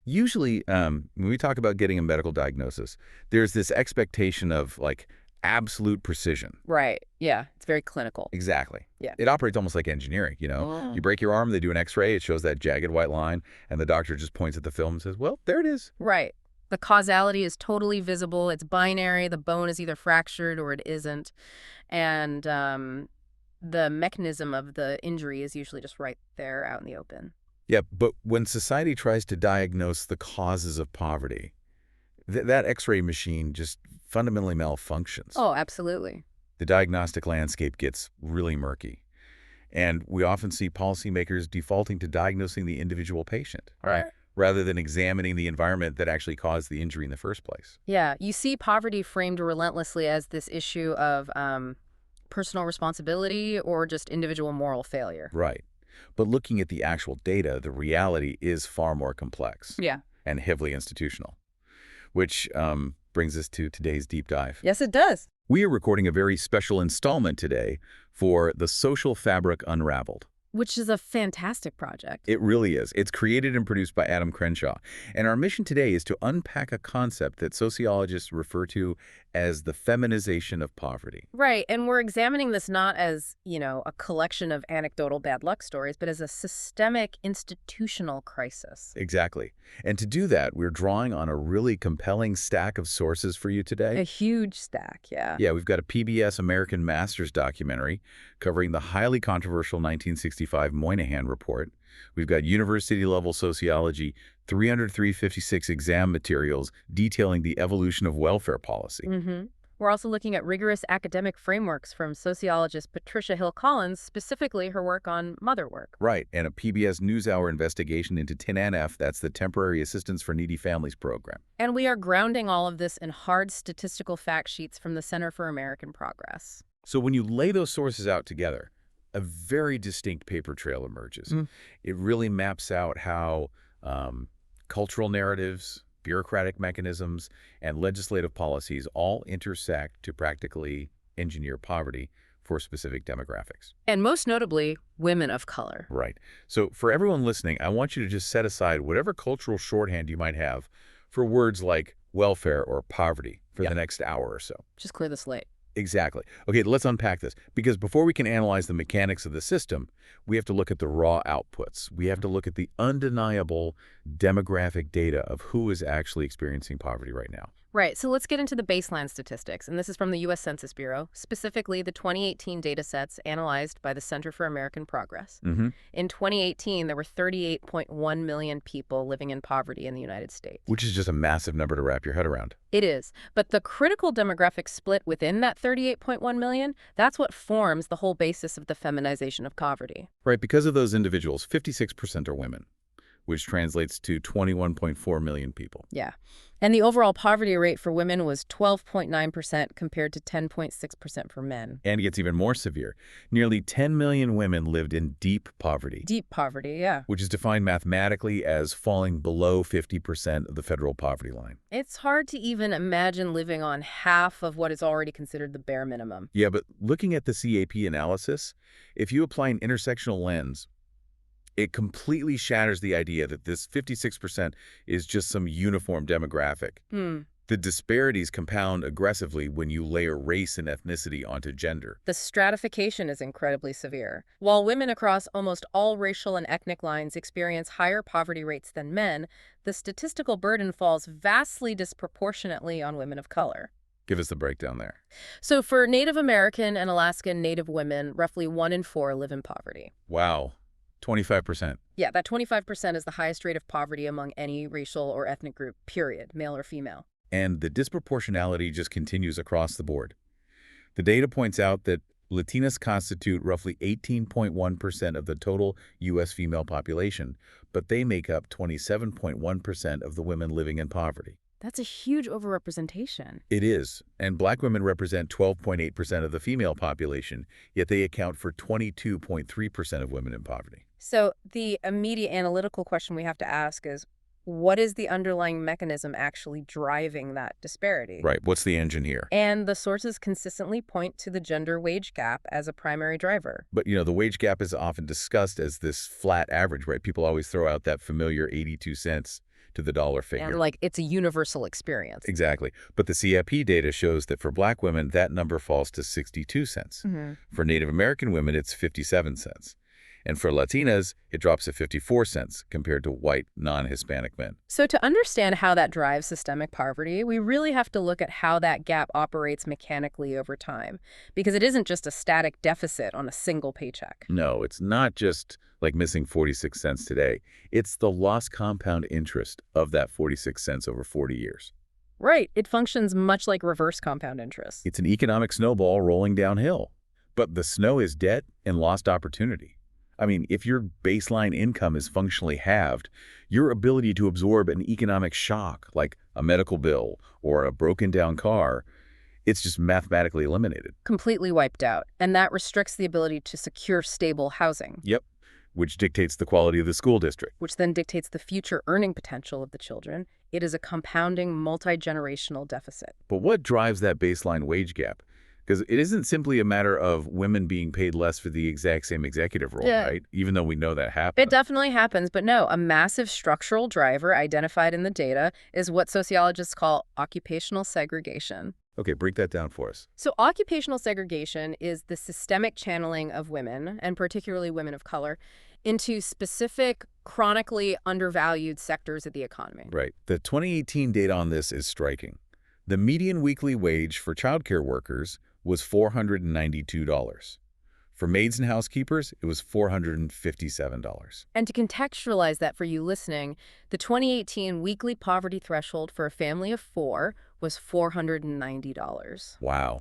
Usually, when we talk about getting a medical diagnosis, there's this expectation of, like, absolute precision. Right. Yeah. It's very clinical. Exactly. Yeah. It operates almost like engineering, you know? Mm. You break your arm, they do an X-ray, it shows that jagged white line, and the doctor just points at the film and says, well, there it is. Right. The causality is totally visible. It's binary. The bone is either fractured or it isn't. And the mechanism of the injury is usually just right there out in the open. Yeah, but when society tries to diagnose the causes of poverty, that X-ray machine just fundamentally malfunctions. Oh, absolutely. The diagnostic landscape gets really murky. And we often see policymakers defaulting to diagnosing the individual patient, Right. rather than examining the environment that actually caused the injury in the first place. Yeah. You see poverty framed relentlessly as this issue of personal responsibility or just individual moral failure. Right. But looking at the actual data, the reality is far more complex Yeah. and heavily institutional, which brings us to today's deep dive. Yes, it does. We are recording a very special installment today for the Social Fabric Unraveled. Which is a fantastic project. It really is. It's created and produced by Adam Crenshaw. And our mission today is to unpack a concept that sociologists refer to as the feminization of poverty. Right. And we're examining this not as, a collection of anecdotal bad luck stories, but as a systemic institutional crisis. Exactly. And to do that, we're drawing on a really compelling stack of sources for you today. A huge stack, yeah. Yeah, we've got a PBS American Masters documentary covering the highly controversial 1965 Moynihan Report. We've got university-level sociology, 356 exam materials detailing the evolution of welfare policy. Mm-hmm. We're also looking at rigorous academic frameworks from sociologist Patricia Hill Collins, specifically her work on motherwork. Right, and a PBS NewsHour investigation into TANF, that's the Temporary Assistance for Needy Families program. And we are grounding all of this in hard statistical fact sheets from the Center for American Progress. So when you lay those sources out together, a very distinct paper trail emerges. It really maps out how cultural narratives, bureaucratic mechanisms, and legislative policies all intersect to practically engineer poverty for specific demographics. And most notably, women of color. Right. So for everyone listening, I want you to just set aside whatever cultural shorthand you might have for words like welfare or poverty for the next hour or so. Just clear the slate. Exactly. Okay, let's unpack this, because before we can analyze the mechanics of the system, we have to look at the raw outputs. We have to look at the undeniable demographic data of who is actually experiencing poverty right now. Right, so let's get into the baseline statistics, and this is from the U.S. Census Bureau, specifically the 2018 data sets analyzed by the Center for American Progress. In 2018, there were 38.1 million people living in poverty in the United States. Which is just a massive number to wrap your head around. It is, but the critical demographic split within that 38.1 million, that's what forms the whole basis of the feminization of poverty. Right, because of those individuals, 56% are women, which translates to 21.4 million people. Yeah. And the overall poverty rate for women was 12.9% compared to 10.6% for men. And it gets even more severe. Nearly 10 million women lived in deep poverty. Deep poverty, yeah. Which is defined mathematically as falling below 50% of the federal poverty line. It's hard to even imagine living on half of what is already considered the bare minimum. Yeah, but looking at the CAP analysis, if you apply an intersectional lens, it completely shatters the idea that this 56% is just some uniform demographic. The disparities compound aggressively when you layer race and ethnicity onto gender. The stratification is incredibly severe. While women across almost all racial and ethnic lines experience higher poverty rates than men, the statistical burden falls vastly disproportionately on women of color. Give us the breakdown there. So for Native American and Alaskan Native women, roughly 1 in 4 live in poverty. Wow. 25%. Yeah, that 25% is the highest rate of poverty among any racial or ethnic group, period, male or female. And the disproportionality just continues across the board. The data points out that Latinas constitute roughly 18.1% of the total U.S. female population, but they make up 27.1% of the women living in poverty. That's a huge overrepresentation. It is, and Black women represent 12.8% of the female population, yet they account for 22.3% of women in poverty. So the immediate analytical question we have to ask is, what is the underlying mechanism actually driving that disparity? Right, what's the engine here? And the sources consistently point to the gender wage gap as a primary driver. But, the wage gap is often discussed as this flat average, right? People always throw out that familiar 82 cents. to the dollar figure. And like it's a universal experience. Exactly. But the CIP data shows that for Black women, that number falls to 62 cents. For Native American women, it's 57 cents. And for Latinas, it drops to 54 cents compared to white, non-Hispanic men. So to understand how that drives systemic poverty, we really have to look at how that gap operates mechanically over time, because it isn't just a static deficit on a single paycheck. No, it's not just like missing 46 cents today. It's the lost compound interest of that 46 cents over 40 years. Right. It functions much like reverse compound interest. It's an economic snowball rolling downhill. But the snow is debt and lost opportunity. I mean, if your baseline income is functionally halved, your ability to absorb an economic shock, like a medical bill or a broken down car, it's just mathematically eliminated. Completely wiped out. And that restricts the ability to secure stable housing. Yep, which dictates the quality of the school district. Which then dictates the future earning potential of the children. It is a compounding, multi-generational deficit. But what drives that baseline wage gap? Because it isn't simply a matter of women being paid less for the exact same executive role, right? Even though we know that happens. It definitely happens. But no, a massive structural driver identified in the data is what sociologists call occupational segregation. Okay, break that down for us. So occupational segregation is the systemic channeling of women, and particularly women of color, into specific, chronically undervalued sectors of the economy. Right. The 2018 data on this is striking. The median weekly wage for childcare workers was $492. For maids and housekeepers, it was $457. And to contextualize that for you listening, the 2018 weekly poverty threshold for a family of 4 was $490. Wow.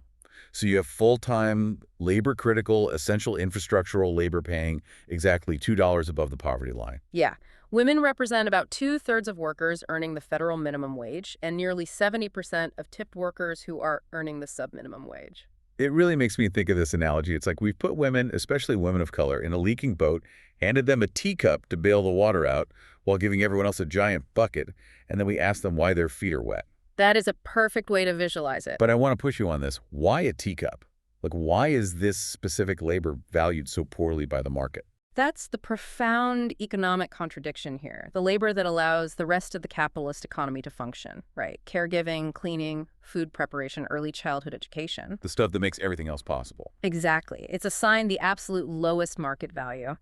So you have full-time, labor-critical, essential infrastructural labor paying exactly $2 above the poverty line. Yeah. Women represent about 2/3 of workers earning the federal minimum wage and nearly 70% of tipped workers who are earning the sub-minimum wage. It really makes me think of this analogy. It's like we've put women, especially women of color, in a leaking boat, handed them a teacup to bail the water out while giving everyone else a giant bucket, and then we ask them why their feet are wet. That is a perfect way to visualize it. But I want to push you on this. Why a teacup? Like, why is this specific labor valued so poorly by the market? That's the profound economic contradiction here. The labor that allows the rest of the capitalist economy to function, right? Caregiving, cleaning, food preparation, early childhood education. The stuff that makes everything else possible. Exactly. It's assigned the absolute lowest market value.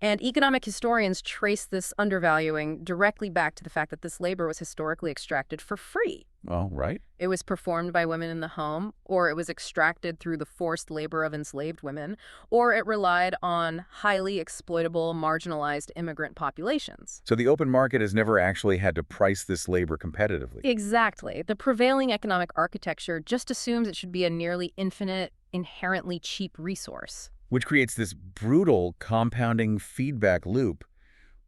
And economic historians trace this undervaluing directly back to the fact that this labor was historically extracted for free. Oh, right. It was performed by women in the home, or it was extracted through the forced labor of enslaved women, or it relied on highly exploitable, marginalized immigrant populations. So the open market has never actually had to price this labor competitively. Exactly. The prevailing economic architecture just assumes it should be a nearly infinite, inherently cheap resource. Which creates this brutal compounding feedback loop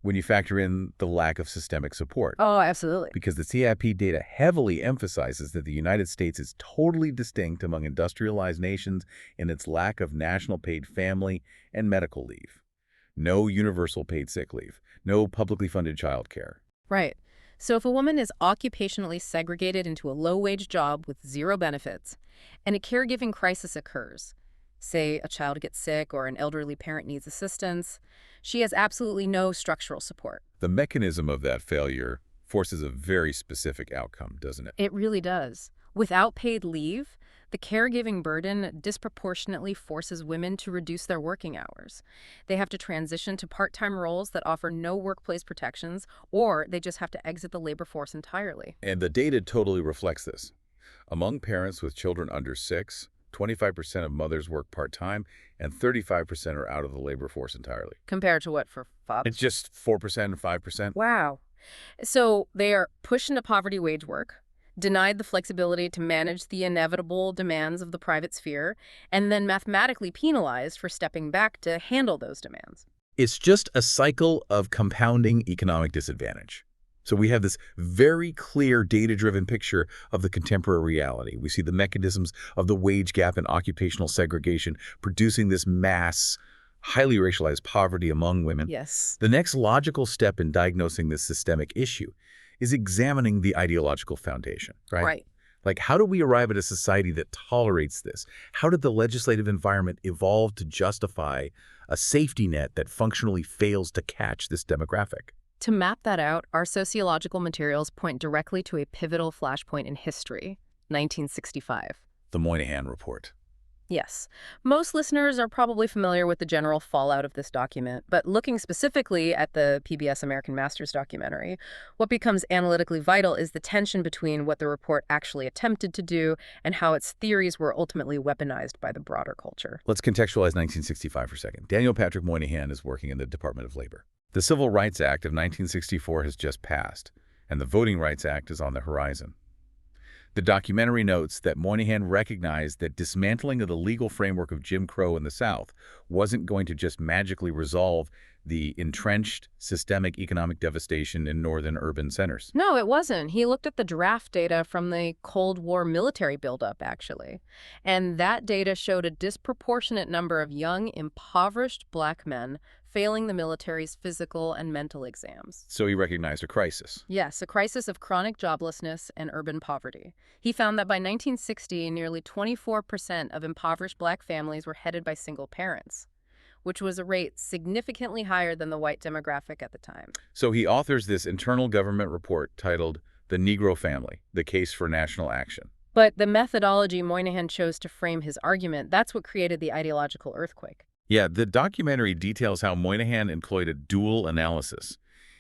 when you factor in the lack of systemic support. Oh, absolutely. Because the CIP data heavily emphasizes that the United States is totally distinct among industrialized nations in its lack of national paid family and medical leave. No universal paid sick leave. No publicly funded childcare. Right. So if a woman is occupationally segregated into a low-wage job with zero benefits, and a caregiving crisis occurs, say a child gets sick or an elderly parent needs assistance, she has absolutely no structural support. The mechanism of that failure forces a very specific outcome, doesn't it? It really does. Without paid leave, the caregiving burden disproportionately forces women to reduce their working hours. They have to transition to part-time roles that offer no workplace protections, or they just have to exit the labor force entirely. And the data totally reflects this. Among parents with children under 6, 25% of mothers work part-time, and 35% are out of the labor force entirely. Compared to what for fathers? It's just 4% and 5%. Wow. So they are pushed into poverty wage work, denied the flexibility to manage the inevitable demands of the private sphere, and then mathematically penalized for stepping back to handle those demands. It's just a cycle of compounding economic disadvantage. So we have this very clear data-driven picture of the contemporary reality. We see the mechanisms of the wage gap and occupational segregation producing this mass, highly racialized poverty among women. Yes. The next logical step in diagnosing this systemic issue is examining the ideological foundation, right? Right. Like, how do we arrive at a society that tolerates this? How did the legislative environment evolve to justify a safety net that functionally fails to catch this demographic? To map that out, our sociological materials point directly to a pivotal flashpoint in history, 1965. The Moynihan Report. Yes. Most listeners are probably familiar with the general fallout of this document, but looking specifically at the PBS American Masters documentary, what becomes analytically vital is the tension between what the report actually attempted to do and how its theories were ultimately weaponized by the broader culture. Let's contextualize 1965 for a second. Daniel Patrick Moynihan is working in the Department of Labor. The Civil Rights Act of 1964 has just passed, and the Voting Rights Act is on the horizon. The documentary notes that Moynihan recognized that dismantling of the legal framework of Jim Crow in the South wasn't going to just magically resolve the entrenched systemic economic devastation in northern urban centers. No, it wasn't. He looked at the draft data from the Cold War military buildup, actually. And that data showed a disproportionate number of young, impoverished black men failing the military's physical and mental exams. So he recognized a crisis. Yes, a crisis of chronic joblessness and urban poverty. He found that by 1960, nearly 24% of impoverished black families were headed by single parents, which was a rate significantly higher than the white demographic at the time. So he authors this internal government report titled The Negro Family, The Case for National Action. But the methodology Moynihan chose to frame his argument, that's what created the ideological earthquake. Yeah, the documentary details how Moynihan employed a dual analysis.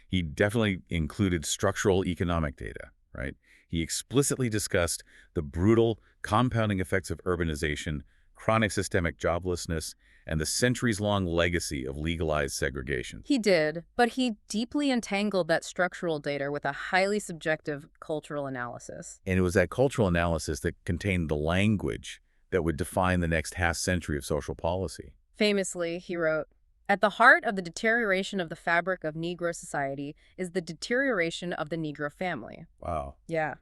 He definitely included structural economic data, right? He explicitly discussed the brutal compounding effects of urbanization, chronic systemic joblessness, and the centuries-long legacy of legalized segregation. He did, but he deeply entangled that structural data with a highly subjective cultural analysis. And it was that cultural analysis that contained the language that would define the next half-century of social policy. Famously, he wrote, "At the heart of the deterioration of the fabric of Negro society is the deterioration of the Negro family." Wow. Yeah.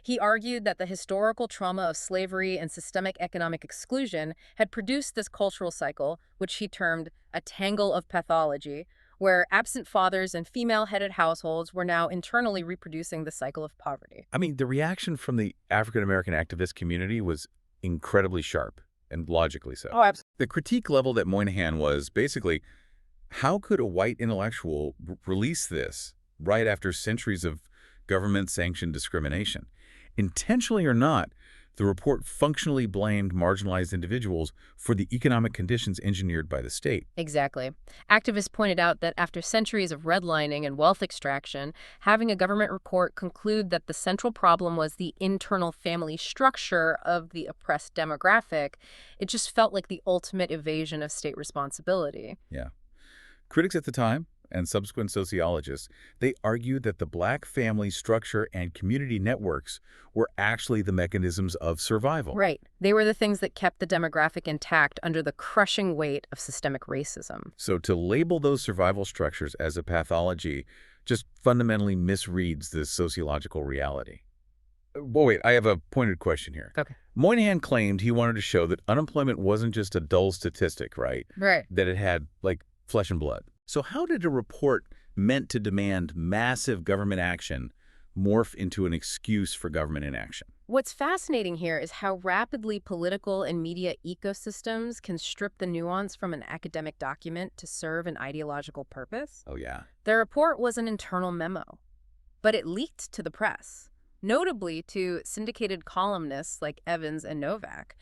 He argued that the historical trauma of slavery and systemic economic exclusion had produced this cultural cycle, which he termed a tangle of pathology, where absent fathers and female-headed households were now internally reproducing the cycle of poverty. I mean, the reaction from the African-American activist community was incredibly sharp, and logically so. Oh, absolutely. The critique leveled at Moynihan was basically, how could a white intellectual release this right after centuries of government-sanctioned discrimination? Intentionally or not, the report functionally blamed marginalized individuals for the economic conditions engineered by the state. Exactly. Activists pointed out that after centuries of redlining and wealth extraction, having a government report conclude that the central problem was the internal family structure of the oppressed demographic, it just felt like the ultimate evasion of state responsibility. Yeah. Critics at the time, and subsequent sociologists, they argued that the black family structure and community networks were actually the mechanisms of survival. Right. They were the things that kept the demographic intact under the crushing weight of systemic racism. So to label those survival structures as a pathology just fundamentally misreads the sociological reality. Well, wait, I have a pointed question here. Okay. Moynihan claimed he wanted to show that unemployment wasn't just a dull statistic, right? Right. That it had, like, flesh and blood. So how did a report meant to demand massive government action morph into an excuse for government inaction? What's fascinating here is how rapidly political and media ecosystems can strip the nuance from an academic document to serve an ideological purpose. Oh, yeah. The report was an internal memo, but it leaked to the press, notably to syndicated columnists like Evans and Novak.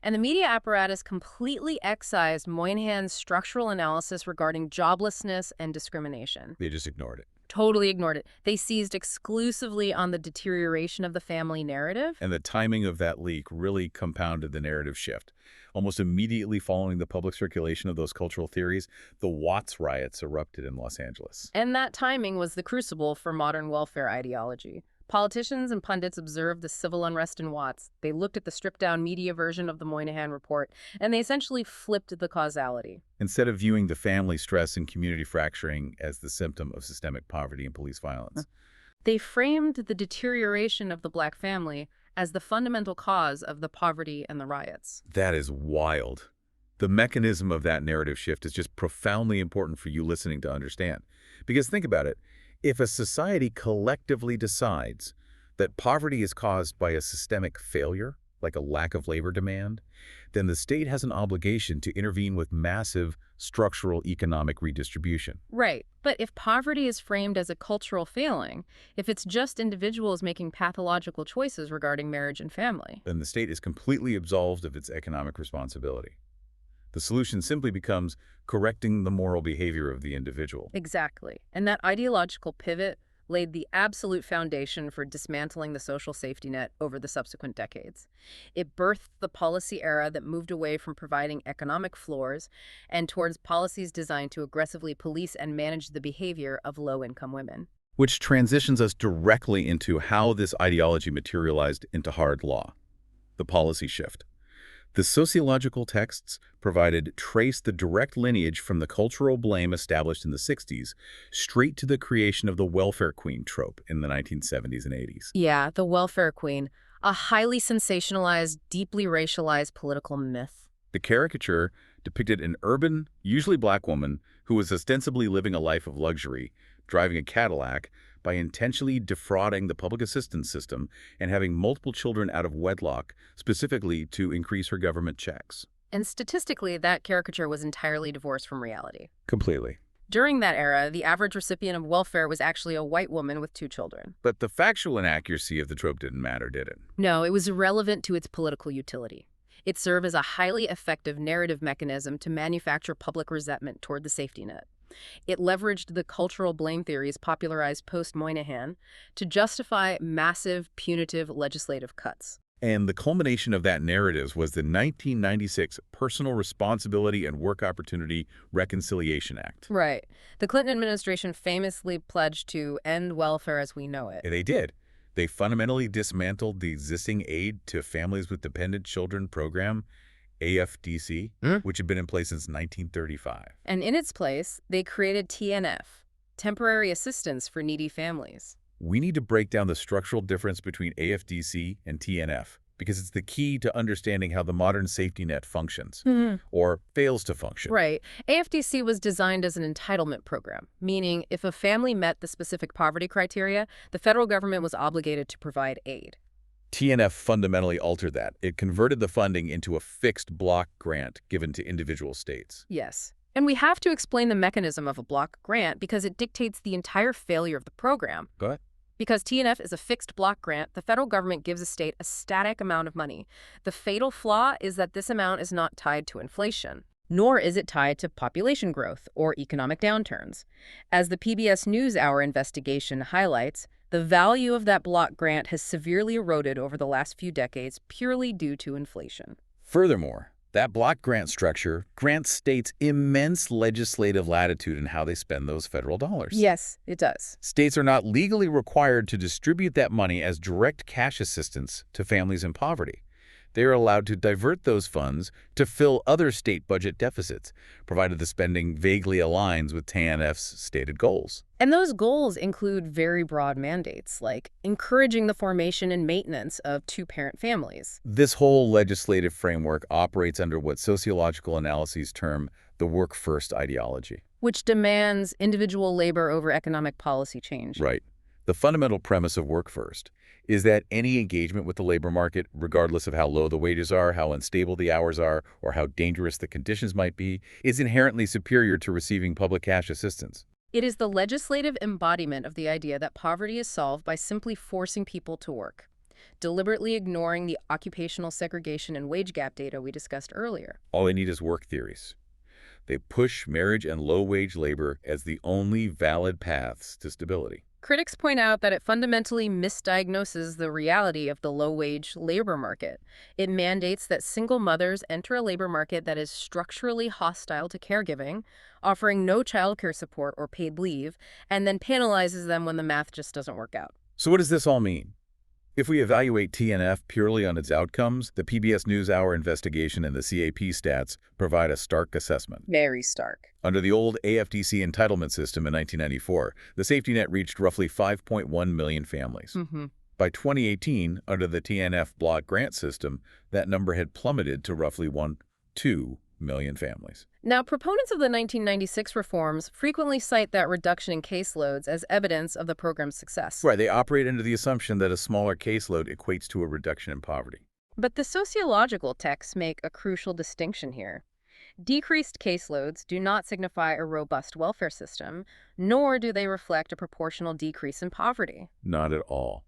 And the media apparatus completely excised Moynihan's structural analysis regarding joblessness and discrimination. They just ignored it. Totally ignored it. They seized exclusively on the deterioration of the family narrative. And the timing of that leak really compounded the narrative shift. Almost immediately following the public circulation of those cultural theories, the Watts riots erupted in Los Angeles. And that timing was the crucible for modern welfare ideology. Politicians and pundits observed the civil unrest in Watts. They looked at the stripped-down media version of the Moynihan report, and they essentially flipped the causality. Instead of viewing the family stress and community fracturing as the symptom of systemic poverty and police violence, they framed the deterioration of the black family as the fundamental cause of the poverty and the riots. that is wild. The mechanism of that narrative shift is just profoundly important for you listening to understand. Because think about it. If a society collectively decides that poverty is caused by a systemic failure, like a lack of labor demand, then the state has an obligation to intervene with massive structural economic redistribution. Right. But if poverty is framed as a cultural failing, if it's just individuals making pathological choices regarding marriage and family, Then the state is completely absolved of its economic responsibility. The solution simply becomes correcting the moral behavior of the individual. exactly. And that ideological pivot laid the absolute foundation for dismantling the social safety net over the subsequent decades. It birthed the policy era that moved away from providing economic floors and towards policies designed to aggressively police and manage the behavior of low-income women. Which transitions us directly into how this ideology materialized into hard law, the policy shift. The sociological texts provided trace the direct lineage from the cultural blame established in the 60s straight to the creation of the welfare queen trope in the 1970s and 80s. Yeah, the welfare queen, a highly sensationalized, deeply racialized political myth. The caricature depicted an urban, usually black woman who was ostensibly living a life of luxury, driving a Cadillac, by intentionally defrauding the public assistance system and having multiple children out of wedlock, specifically to increase her government checks. And statistically, that caricature was entirely divorced from reality. Completely. During that era, the average recipient of welfare was actually a white woman with 2 children. But the factual inaccuracy of the trope didn't matter, did it? No, it was irrelevant to its political utility. It served as a highly effective narrative mechanism to manufacture public resentment toward the safety net. It leveraged the cultural blame theories popularized post-Moynihan to justify massive, punitive legislative cuts. And the culmination of that narrative was the 1996 Personal Responsibility and Work Opportunity Reconciliation Act. Right. The Clinton administration famously pledged to end welfare as we know it. And they did. They fundamentally dismantled the existing Aid to Families with Dependent Children program, AFDC, which had been in place since 1935. And in its place, they created TANF, Temporary Assistance for Needy Families. We need to break down the structural difference between AFDC and TNF because it's the key to understanding how the modern safety net functions, or fails to function. Right. AFDC was designed as an entitlement program, meaning if a family met the specific poverty criteria, the federal government was obligated to provide aid. TNF fundamentally altered that. It converted the funding into a fixed block grant given to individual states. Yes. And we have to explain the mechanism of a block grant because it dictates the entire failure of the program. Go ahead. Because TNF is a fixed block grant, the federal government gives a state a static amount of money. The fatal flaw is that this amount is not tied to inflation, nor is it tied to population growth or economic downturns. As the PBS NewsHour investigation highlights, the value of that block grant has severely eroded over the last few decades purely due to inflation. Furthermore, that block grant structure grants states immense legislative latitude in how they spend those federal dollars. Yes, it does. States are not legally required to distribute that money as direct cash assistance to families in poverty. They are allowed to divert those funds to fill other state budget deficits, provided the spending vaguely aligns with TANF's stated goals. And those goals include very broad mandates, like encouraging the formation and maintenance of 2-parent families. This whole legislative framework operates under what sociological analyses term the work-first ideology. Which demands individual labor over economic policy change. Right. The fundamental premise of Work First is that any engagement with the labor market, regardless of how low the wages are, how unstable the hours are, or how dangerous the conditions might be, is inherently superior to receiving public cash assistance. It is the legislative embodiment of the idea that poverty is solved by simply forcing people to work, deliberately ignoring the occupational segregation and wage gap data we discussed earlier. All they need is work theories. They push marriage and low-wage labor as the only valid paths to stability. Critics point out that it fundamentally misdiagnoses the reality of the low-wage labor market. It mandates that single mothers enter a labor market that is structurally hostile to caregiving, offering no childcare support or paid leave, and then penalizes them when the math just doesn't work out. So what does this all mean? If we evaluate TNF purely on its outcomes, the PBS NewsHour investigation and the CAP stats provide a stark assessment. Very stark. Under the old AFDC entitlement system in 1994, the safety net reached roughly 5.1 million families. By 2018, under the TNF block grant system, that number had plummeted to roughly 1.2 million families. Now, proponents of the 1996 reforms frequently cite that reduction in caseloads as evidence of the program's success. Right, they operate under the assumption that a smaller caseload equates to a reduction in poverty. But the sociological texts make a crucial distinction here. Decreased caseloads do not signify a robust welfare system, nor do they reflect a proportional decrease in poverty. Not at all.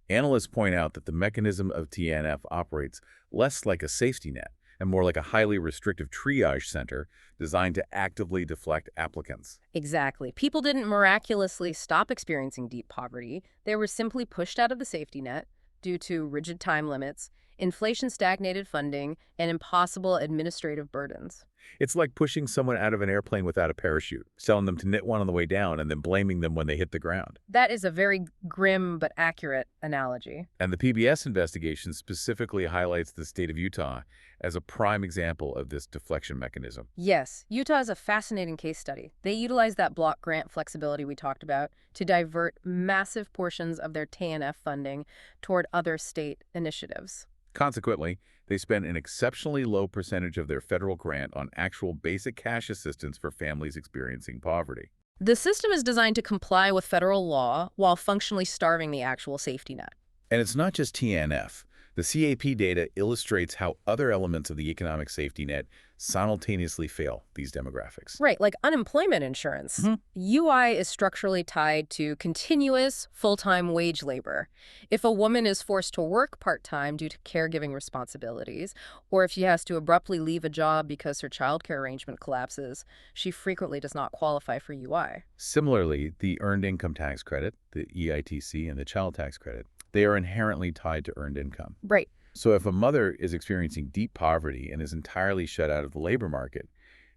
Analysts point out that the mechanism of TANF operates less like a safety net and more like a highly restrictive triage center designed to actively deflect applicants. Exactly. People didn't miraculously stop experiencing deep poverty. They were simply pushed out of the safety net due to rigid time limits, inflation-stagnated funding, and impossible administrative burdens. It's like pushing someone out of an airplane without a parachute, telling them to knit one on the way down and then blaming them when they hit the ground. That is a very grim but accurate analogy. And the PBS investigation specifically highlights the state of Utah as a prime example of this deflection mechanism. Yes, Utah is a fascinating case study. They utilize that block grant flexibility we talked about to divert massive portions of their TANF funding toward other state initiatives. Consequently, they spend an exceptionally low percentage of their federal grant on actual basic cash assistance for families experiencing poverty. The system is designed to comply with federal law while functionally starving the actual safety net. And it's not just TNF. The CAP data illustrates how other elements of the economic safety net simultaneously fail these demographics. Right, like unemployment insurance. UI is structurally tied to continuous full-time wage labor. If a woman is forced to work part-time due to caregiving responsibilities, or if she has to abruptly leave a job because her childcare arrangement collapses, she frequently does not qualify for UI. Similarly, the Earned Income Tax Credit, the EITC, and the Child Tax Credit, they are inherently tied to earned income. Right. So if a mother is experiencing deep poverty and is entirely shut out of the labor market,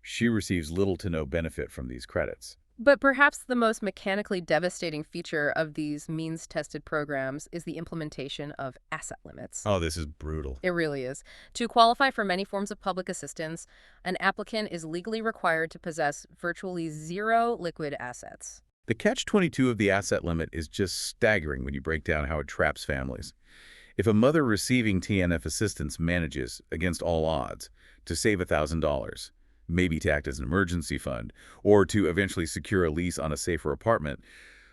she receives little to no benefit from these credits. But perhaps the most mechanically devastating feature of these means-tested programs is the implementation of asset limits. Oh, this is brutal. It really is. To qualify for many forms of public assistance, an applicant is legally required to possess virtually zero liquid assets. The catch-22 of the asset limit is just staggering when you break down how it traps families. If a mother receiving TNF assistance manages, against all odds, to save $1,000, maybe to act as an emergency fund, or to eventually secure a lease on a safer apartment,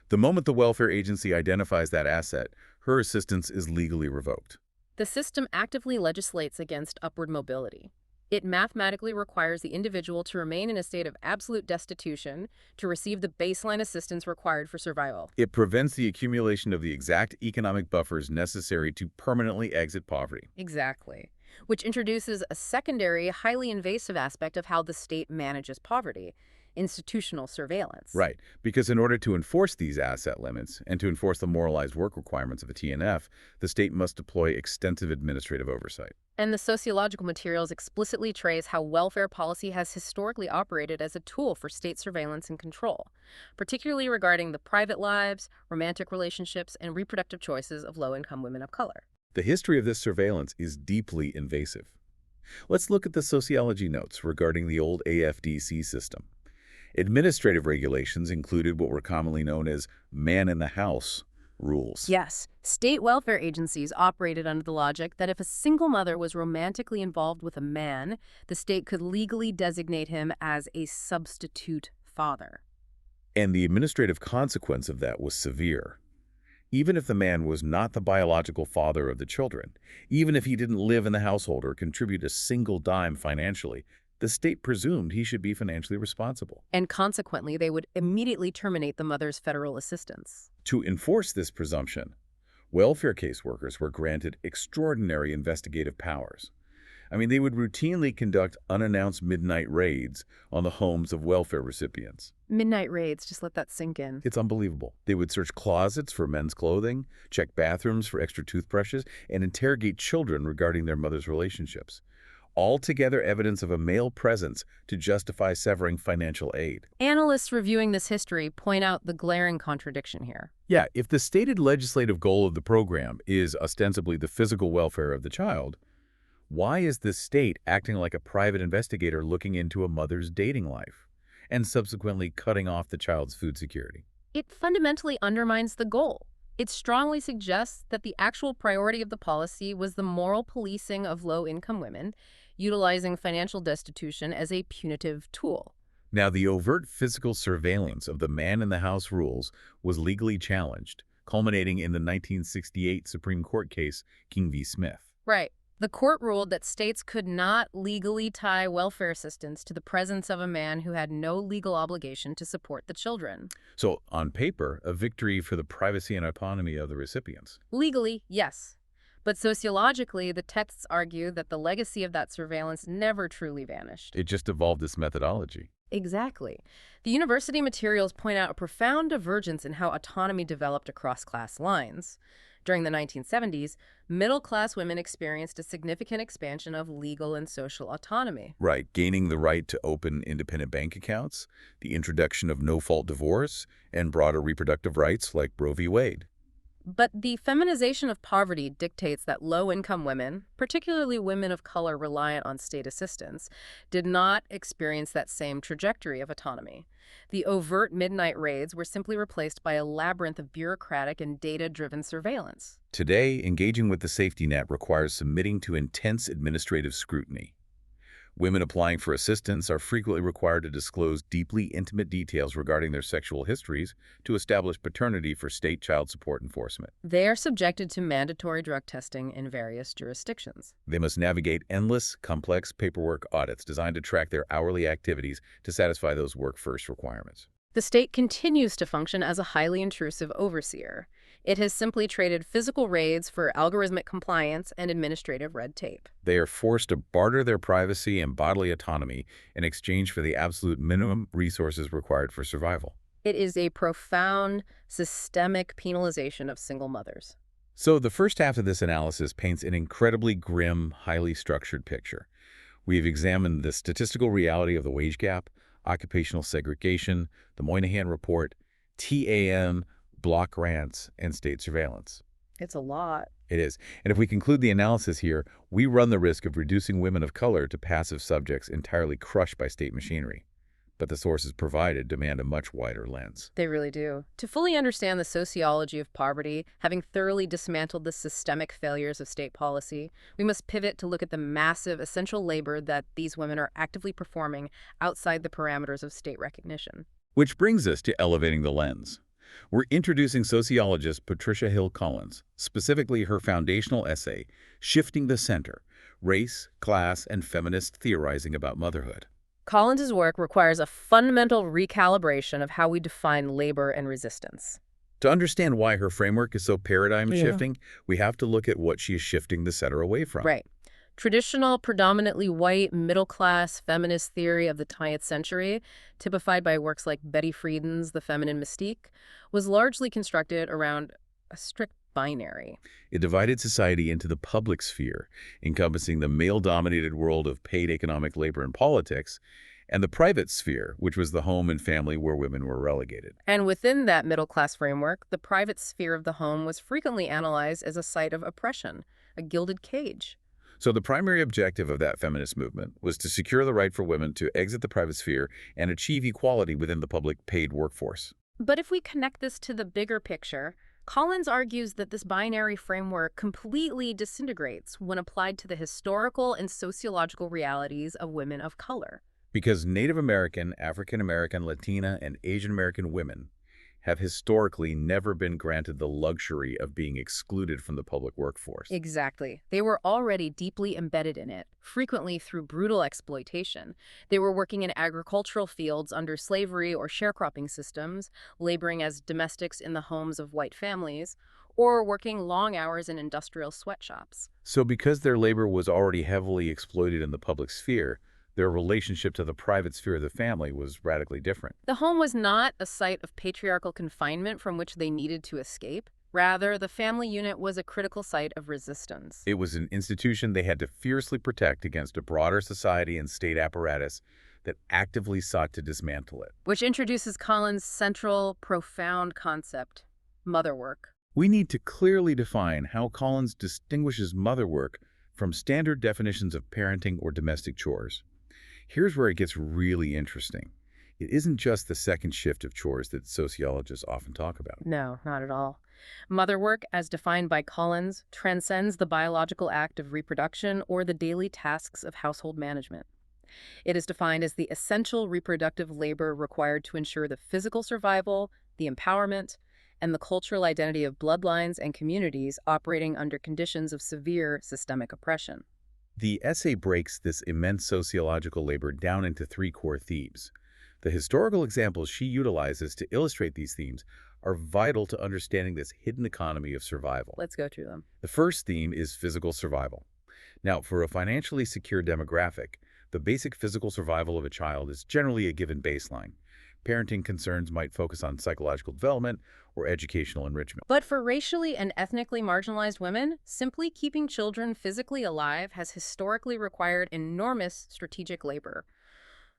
the moment the welfare agency identifies that asset, her assistance is legally revoked. The system actively legislates against upward mobility. It mathematically requires the individual to remain in a state of absolute destitution to receive the baseline assistance required for survival. It prevents the accumulation of the exact economic buffers necessary to permanently exit poverty. Exactly. Which introduces a secondary, highly invasive aspect of how the state manages poverty: institutional surveillance. Right, because in order to enforce these asset limits and to enforce the moralized work requirements of a TNF, the state must deploy extensive administrative oversight. And the sociological materials explicitly trace how welfare policy has historically operated as a tool for state surveillance and control, particularly regarding the private lives, romantic relationships, and reproductive choices of low-income women of color. The history of this surveillance is deeply invasive. Let's look at the sociology notes regarding the old AFDC system. Administrative regulations included what were commonly known as man-in-the-house rules. Yes, state welfare agencies operated under the logic that if a single mother was romantically involved with a man, the state could legally designate him as a substitute father. And the administrative consequence of that was severe. Even if the man was not the biological father of the children, even if he didn't live in the household or contribute a single dime financially, the state presumed he should be financially responsible. And consequently, they would immediately terminate the mother's federal assistance. To enforce this presumption, welfare caseworkers were granted extraordinary investigative powers. They would routinely conduct unannounced midnight raids on the homes of welfare recipients. Midnight raids, just let that sink in. It's unbelievable. They would search closets for men's clothing, check bathrooms for extra toothbrushes, and interrogate children regarding their mother's relationships. Altogether evidence of a male presence to justify severing financial aid. Analysts reviewing this history point out the glaring contradiction here. Yeah, if the stated legislative goal of the program is ostensibly the physical welfare of the child, why is the state acting like a private investigator looking into a mother's dating life and subsequently cutting off the child's food security? It fundamentally undermines the goal. It strongly suggests that the actual priority of the policy was the moral policing of low-income women, utilizing financial destitution as a punitive tool. Now, the overt physical surveillance of the man-in-the-house rules was legally challenged, culminating in the 1968 Supreme Court case King v. Smith. Right. The court ruled that states could not legally tie welfare assistance to the presence of a man who had no legal obligation to support the children. So, on paper, a victory for the privacy and autonomy of the recipients. Legally, yes. But sociologically, the texts argue that the legacy of that surveillance never truly vanished. It just evolved this methodology. Exactly. The university materials point out a profound divergence in how autonomy developed across class lines. During the 1970s, middle-class women experienced a significant expansion of legal and social autonomy. Right, gaining the right to open independent bank accounts, the introduction of no-fault divorce, and broader reproductive rights like Roe v. Wade. But the feminization of poverty dictates that low-income women, particularly women of color reliant on state assistance, did not experience that same trajectory of autonomy. The overt midnight raids were simply replaced by a labyrinth of bureaucratic and data-driven surveillance. Today, engaging with the safety net requires submitting to intense administrative scrutiny. Women applying for assistance are frequently required to disclose deeply intimate details regarding their sexual histories to establish paternity for state child support enforcement. They are subjected to mandatory drug testing in various jurisdictions. They must navigate endless, complex paperwork audits designed to track their hourly activities to satisfy those work-first requirements. The state continues to function as a highly intrusive overseer. It has simply traded physical raids for algorithmic compliance and administrative red tape. They are forced to barter their privacy and bodily autonomy in exchange for the absolute minimum resources required for survival. It is a profound, systemic penalization of single mothers. So the first half of this analysis paints an incredibly grim, highly structured picture. We've examined the statistical reality of the wage gap, occupational segregation, the Moynihan Report, TAN, block grants, and state surveillance. It's a lot. It is. And if we conclude the analysis here, we run the risk of reducing women of color to passive subjects entirely crushed by state machinery. But the sources provided demand a much wider lens. They really do. To fully understand the sociology of poverty, having thoroughly dismantled the systemic failures of state policy, we must pivot to look at the massive essential labor that these women are actively performing outside the parameters of state recognition. Which brings us to elevating the lens. We're introducing sociologist Patricia Hill Collins, specifically her foundational essay, Shifting the Center, Race, Class, and Feminist Theorizing About Motherhood. Collins's work requires a fundamental recalibration of how we define labor and resistance. To understand why her framework is so paradigm-shifting, we have to look at what she is shifting the center away from. Right. Traditional, predominantly white, middle-class feminist theory of the 20th century, typified by works like Betty Friedan's The Feminine Mystique, was largely constructed around a strict binary. It divided society into the public sphere, encompassing the male-dominated world of paid economic labor and politics, and the private sphere, which was the home and family where women were relegated. And within that middle-class framework, the private sphere of the home was frequently analyzed as a site of oppression, a gilded cage. So the primary objective of that feminist movement was to secure the right for women to exit the private sphere and achieve equality within the public paid workforce. But if we connect this to the bigger picture, Collins argues that this binary framework completely disintegrates when applied to the historical and sociological realities of women of color. Because Native American, African American, Latina, and Asian American women have historically never been granted the luxury of being excluded from the public workforce. Exactly. They were already deeply embedded in it, frequently through brutal exploitation. They were working in agricultural fields under slavery or sharecropping systems, laboring as domestics in the homes of white families, or working long hours in industrial sweatshops. So because their labor was already heavily exploited in the public sphere, their relationship to the private sphere of the family was radically different. The home was not a site of patriarchal confinement from which they needed to escape. Rather, the family unit was a critical site of resistance. It was an institution they had to fiercely protect against a broader society and state apparatus that actively sought to dismantle it. Which introduces Collins' central, profound concept, motherwork. We need to clearly define how Collins distinguishes motherwork from standard definitions of parenting or domestic chores. Here's where it gets really interesting. It isn't just the second shift of chores that sociologists often talk about. No, not at all. Motherwork, as defined by Collins, transcends the biological act of reproduction or the daily tasks of household management. It is defined as the essential reproductive labor required to ensure the physical survival, the empowerment, and the cultural identity of bloodlines and communities operating under conditions of severe systemic oppression. The essay breaks this immense sociological labor down into three core themes. The historical examples she utilizes to illustrate these themes are vital to understanding this hidden economy of survival. Let's go through them. The first theme is physical survival. Now, for a financially secure demographic, the basic physical survival of a child is generally a given baseline. Parenting concerns might focus on psychological development or educational enrichment. But for racially and ethnically marginalized women, simply keeping children physically alive has historically required enormous strategic labor.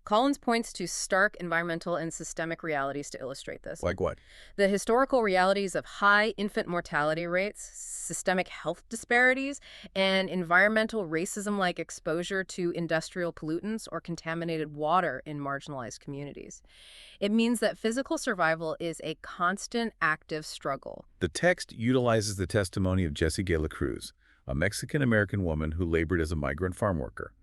Collins points to stark environmental and systemic realities to illustrate this. Like what? The historical realities of high infant mortality rates, systemic health disparities, and environmental racism like exposure to industrial pollutants or contaminated water in marginalized communities. It means that physical survival is a constant, active struggle. The text utilizes the testimony of Jessie Gay La Cruz, a Mexican-American woman who labored as a migrant farm worker.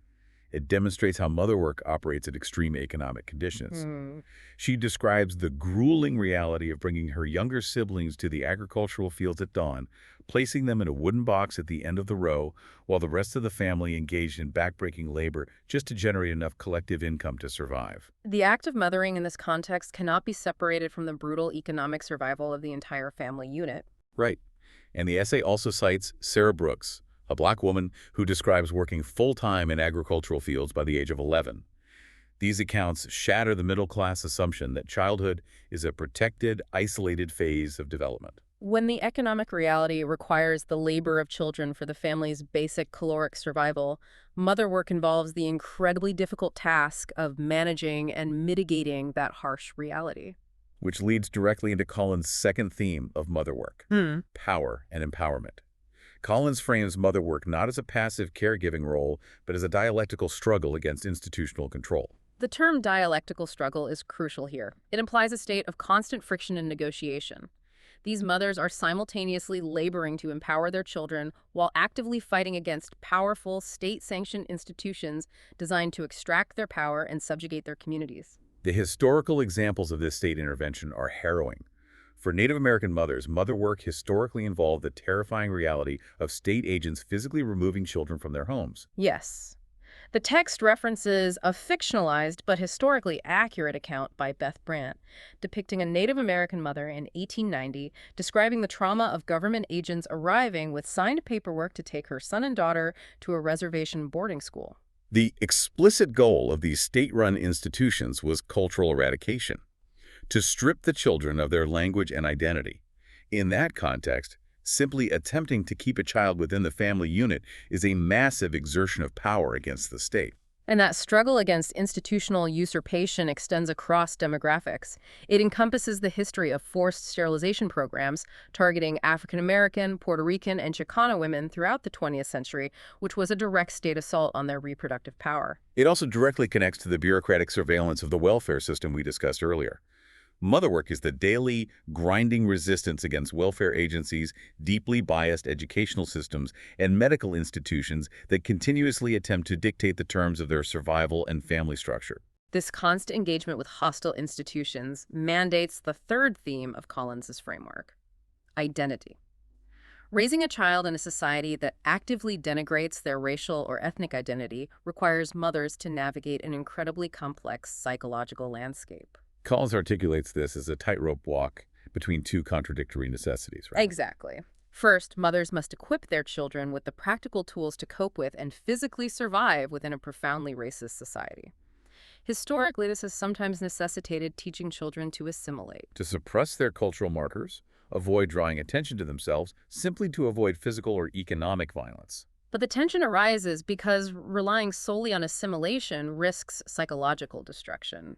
It demonstrates how motherwork operates at extreme economic conditions. She describes the grueling reality of bringing her younger siblings to the agricultural fields at dawn, placing them in a wooden box at the end of the row, while the rest of the family engaged in backbreaking labor just to generate enough collective income to survive. The act of mothering in this context cannot be separated from the brutal economic survival of the entire family unit. Right. And the essay also cites Sarah Brooks, a Black woman who describes working full-time in agricultural fields by the age of 11. These accounts shatter the middle-class assumption that childhood is a protected, isolated phase of development. When the economic reality requires the labor of children for the family's basic caloric survival, motherwork involves the incredibly difficult task of managing and mitigating that harsh reality. Which leads directly into Collins' second theme of motherwork, power and empowerment. Collins frames motherwork not as a passive caregiving role, but as a dialectical struggle against institutional control. The term dialectical struggle is crucial here. It implies a state of constant friction and negotiation. These mothers are simultaneously laboring to empower their children while actively fighting against powerful, state-sanctioned institutions designed to extract their power and subjugate their communities. The historical examples of this state intervention are harrowing. For Native American mothers, motherwork historically involved the terrifying reality of state agents physically removing children from their homes. Yes. The text references a fictionalized but historically accurate account by Beth Brandt, depicting a Native American mother in 1890, describing the trauma of government agents arriving with signed paperwork to take her son and daughter to a reservation boarding school. The explicit goal of these state-run institutions was cultural eradication, to strip the children of their language and identity. In that context, simply attempting to keep a child within the family unit is a massive exertion of power against the state. And that struggle against institutional usurpation extends across demographics. It encompasses the history of forced sterilization programs targeting African American, Puerto Rican, and Chicana women throughout the 20th century, which was a direct state assault on their reproductive power. It also directly connects to the bureaucratic surveillance of the welfare system we discussed earlier. Motherwork is the daily, grinding resistance against welfare agencies, deeply biased educational systems, and medical institutions that continuously attempt to dictate the terms of their survival and family structure. This constant engagement with hostile institutions mandates the third theme of Collins's framework: identity. Raising a child in a society that actively denigrates their racial or ethnic identity requires mothers to navigate an incredibly complex psychological landscape. Collins articulates this as a tightrope walk between two contradictory necessities, right? Exactly. First, mothers must equip their children with the practical tools to cope with and physically survive within a profoundly racist society. Historically, this has sometimes necessitated teaching children to assimilate, To suppress their cultural markers, avoid drawing attention to themselves, simply to avoid physical or economic violence. But the tension arises because relying solely on assimilation risks psychological destruction.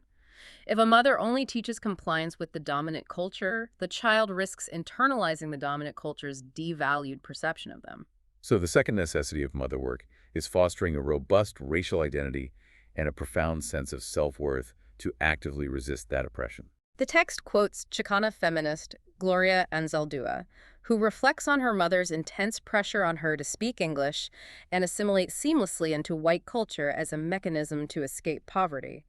If a mother only teaches compliance with the dominant culture, the child risks internalizing the dominant culture's devalued perception of them. So the second necessity of motherwork is fostering a robust racial identity and a profound sense of self-worth to actively resist that oppression. The text quotes Chicana feminist Gloria Anzaldúa, who reflects on her mother's intense pressure on her to speak English and assimilate seamlessly into white culture as a mechanism to escape poverty.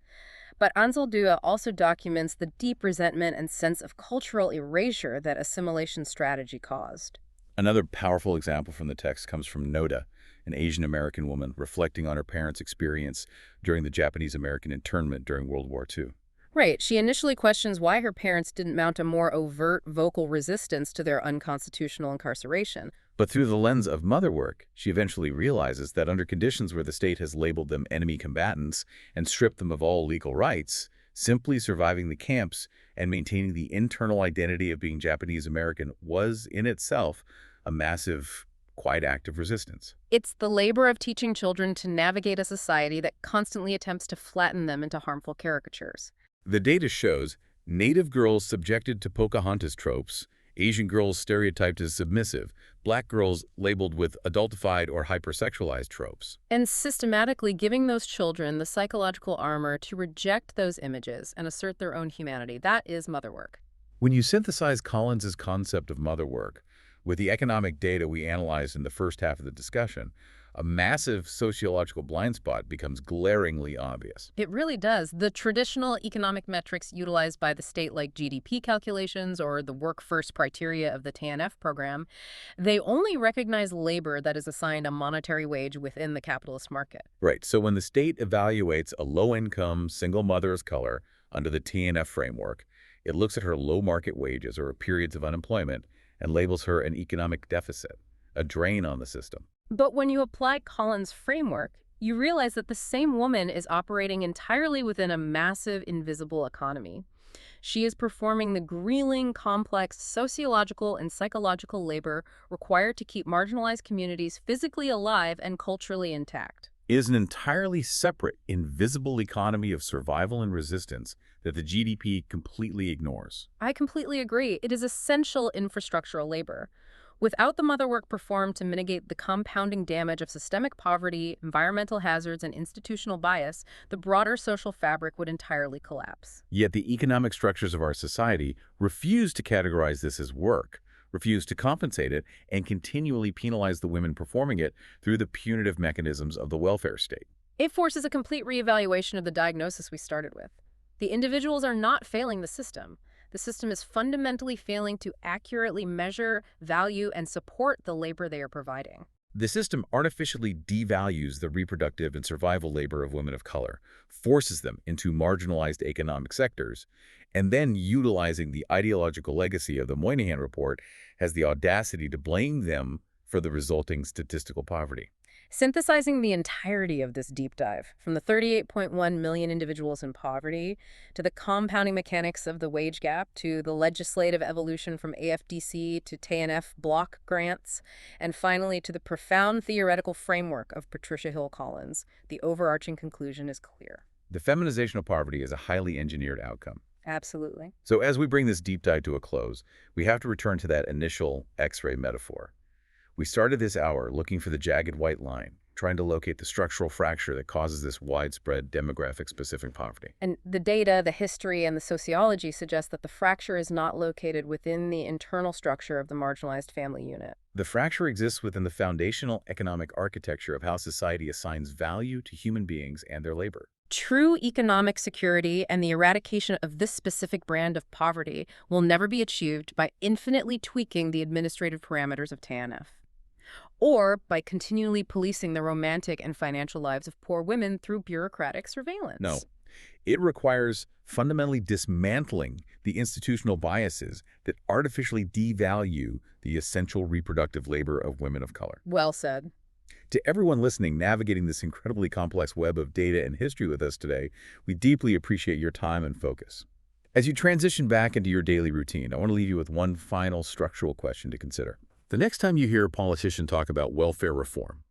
But Anzaldúa also documents the deep resentment and sense of cultural erasure that assimilation strategy caused. Another powerful example from the text comes from Noda, an Asian American woman reflecting on her parents' experience during the Japanese-American internment during World War II. Right. She initially questions why her parents didn't mount a more overt vocal resistance to their unconstitutional incarceration. But through the lens of motherwork, she eventually realizes that under conditions where the state has labeled them enemy combatants and stripped them of all legal rights, simply surviving the camps and maintaining the internal identity of being Japanese American was, in itself, a massive, quiet act of resistance. It's the labor of teaching children to navigate a society that constantly attempts to flatten them into harmful caricatures. The data shows Native girls subjected to Pocahontas tropes, Asian girls stereotyped as submissive, Black girls labeled with adultified or hypersexualized tropes. And systematically giving those children the psychological armor to reject those images and assert their own humanity. That is motherwork. When you synthesize Collins's concept of motherwork with the economic data we analyzed in the first half of the discussion, a massive sociological blind spot becomes glaringly obvious. It really does. The traditional economic metrics utilized by the state, like GDP calculations or the work-first criteria of the TANF program, they only recognize labor that is assigned a monetary wage within the capitalist market. Right. So when the state evaluates a low-income single mother of color under the TANF framework, it looks at her low market wages or periods of unemployment and labels her an economic deficit, a drain on the system. But when you apply Collins' framework, you realize that the same woman is operating entirely within a massive invisible economy. She is performing the grueling, complex sociological and psychological labor required to keep marginalized communities physically alive and culturally intact. It is an entirely separate, invisible economy of survival and resistance that the GDP completely ignores. I completely agree. It is essential infrastructural labor. Without the motherwork performed to mitigate the compounding damage of systemic poverty, environmental hazards, and institutional bias, the broader social fabric would entirely collapse. Yet the economic structures of our society refuse to categorize this as work, refuse to compensate it, and continually penalize the women performing it through the punitive mechanisms of the welfare state. It forces a complete reevaluation of the diagnosis we started with. The individuals are not failing the system. The system is fundamentally failing to accurately measure, value, and support the labor they are providing. The system artificially devalues the reproductive and survival labor of women of color, forces them into marginalized economic sectors, and then, utilizing the ideological legacy of the Moynihan Report, has the audacity to blame them for the resulting statistical poverty. Synthesizing the entirety of this deep dive, from the 38.1 million individuals in poverty, to the compounding mechanics of the wage gap, to the legislative evolution from AFDC to TANF block grants, and finally to the profound theoretical framework of Patricia Hill Collins, the overarching conclusion is clear. The feminization of poverty is a highly engineered outcome. Absolutely. So as we bring this deep dive to a close, we have to return to that initial X-ray metaphor. We started this hour looking for the jagged white line, trying to locate the structural fracture that causes this widespread demographic-specific poverty. And the data, the history, and the sociology suggest that the fracture is not located within the internal structure of the marginalized family unit. The fracture exists within the foundational economic architecture of how society assigns value to human beings and their labor. True economic security and the eradication of this specific brand of poverty will never be achieved by infinitely tweaking the administrative parameters of TANF, or by continually policing the romantic and financial lives of poor women through bureaucratic surveillance. No, it requires fundamentally dismantling the institutional biases that artificially devalue the essential reproductive labor of women of color. Well said. To everyone listening, navigating this incredibly complex web of data and history with us today, we deeply appreciate your time and focus. As you transition back into your daily routine, I want to leave you with one final structural question to consider. The next time you hear a politician talk about welfare reform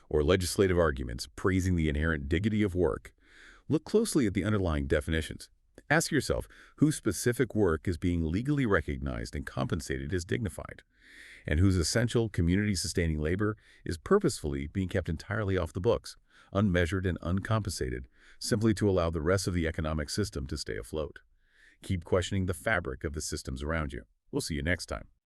or legislative arguments praising the inherent dignity of work, look closely at the underlying definitions. Ask yourself whose specific work is being legally recognized and compensated as dignified, and whose essential community-sustaining labor is purposefully being kept entirely off the books, unmeasured and uncompensated, simply to allow the rest of the economic system to stay afloat. Keep questioning the fabric of the systems around you. We'll see you next time.